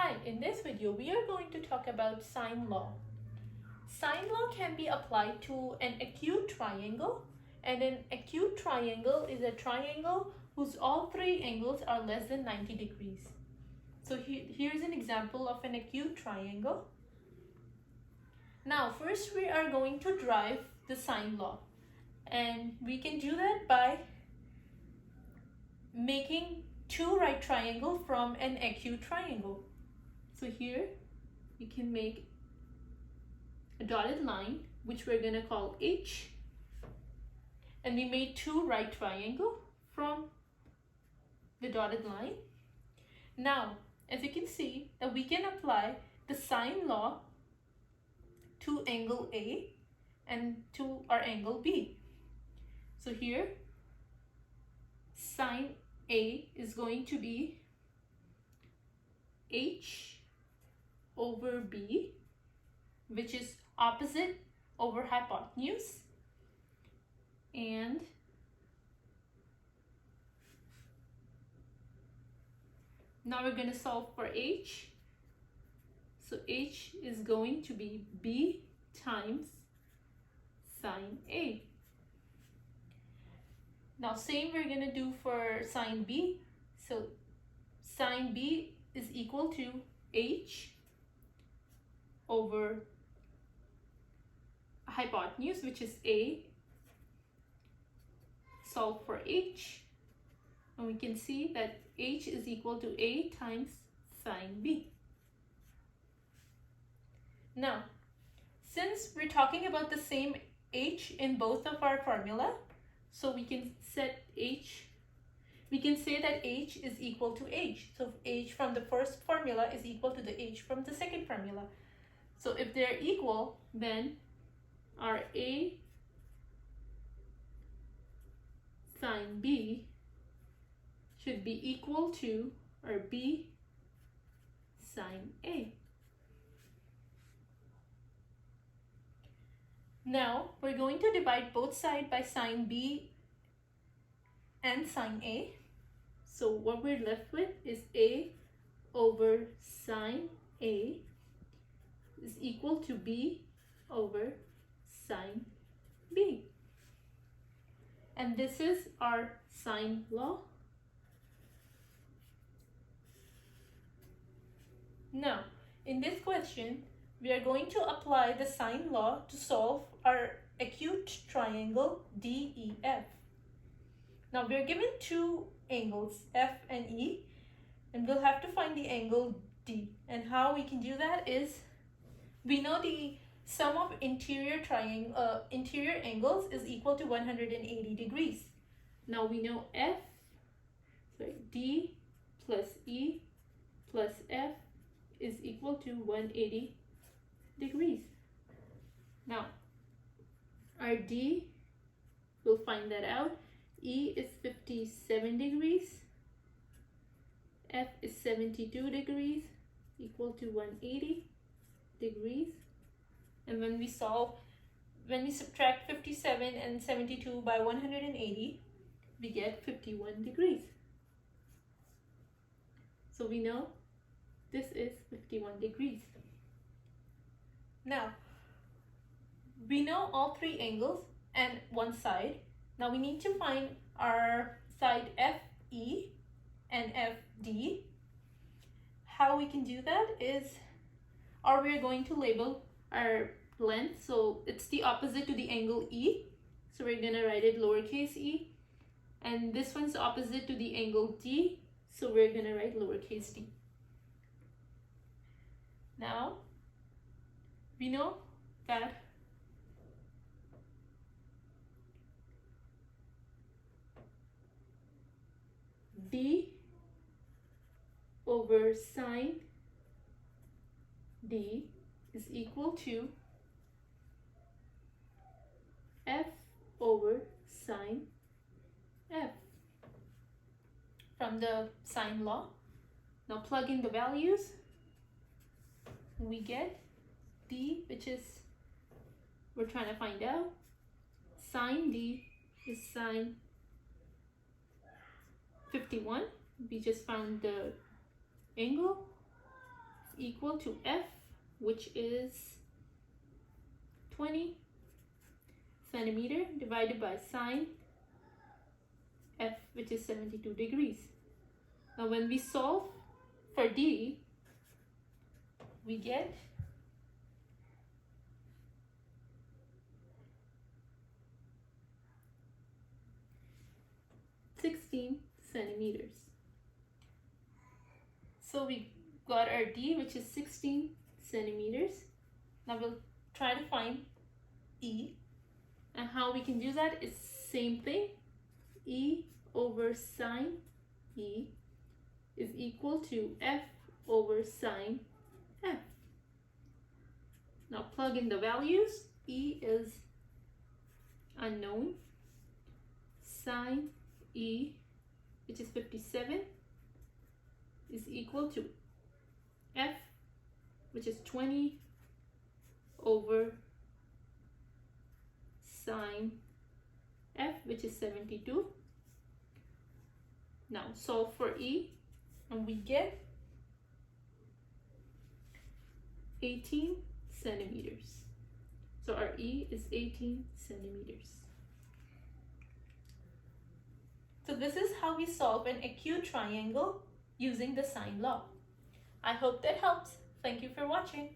Hi, in this video we are going to talk about sine law. Sine law can be applied to an acute triangle, and an acute triangle is a triangle whose all three angles are less than 90 degrees. So here's an example of an acute triangle. Now first we are going to derive the sine law, and we can do that by making two right triangles from an acute triangle. So here we can make a dotted line, which we're going to call H, and we made two right triangles from the dotted line. Now, as you can see, that we can apply the sine law to angle A and to our angle B. So here, sine A is going to be H over B, which is opposite over hypotenuse, and now we're going to solve for H. So H is going to be B times sine A. Now same we're going to do for sine B. So sine B is equal to H over hypotenuse, which is A. Solve for H, and we can see that H is equal to A times sine B. Now, since we're talking about the same H in both of our formula, so we can set H, we can say that H is equal to H. So H from the first formula is equal to the H from the second formula. So if they're equal, then our A sine B should be equal to our B sine A. Now we're going to divide both sides by sine B and sine A. So what we're left with is A over sine A is equal to B over sine B. And this is our sine law. Now, in this question, we are going to apply the sine law to solve our acute triangle DEF. Now, we are given two angles, F and E, and we'll have to find the angle D. And how we can do that is, we know the sum of interior angles is equal to 180 degrees. Now we know D plus E plus F is equal to 180 degrees. Now our D, we'll find that out. E is 57 degrees, F is 72 degrees, equal to 180 degrees. And when we subtract 57 and 72 by 180, we get 51 degrees. So we know this is 51 degrees. Now, we know all three angles and one side. Now we need to find our side FE and FD. How we can do that is, or we're going to label our length, so it's the opposite to the angle E, so we're gonna write it lowercase e, and this one's opposite to the angle D, so we're gonna write lowercase d. Now we know that D over sine D is equal to F over sine F from the sine law. Now plug in the values, we get D, which is, we're trying to find out, sine D is sine 51. We just found the angle. equal to F, which is 20 centimeter, divided by sine F, which is 72 degrees. Now when we solve for D, we get 16 centimeters. So we got our D, which is 16 centimeters. Now we'll try to find E. And how we can do that is same thing. E over sine E is equal to F over sine F. Now plug in the values. E is unknown. Sine E, which is 57, is equal to F, which is 20 over sine F, which is 72. Now solve for E, and we get 18 centimeters. So our E is 18 centimeters. So this is how we solve an acute triangle using the sine law. I hope that helps. Thank you for watching.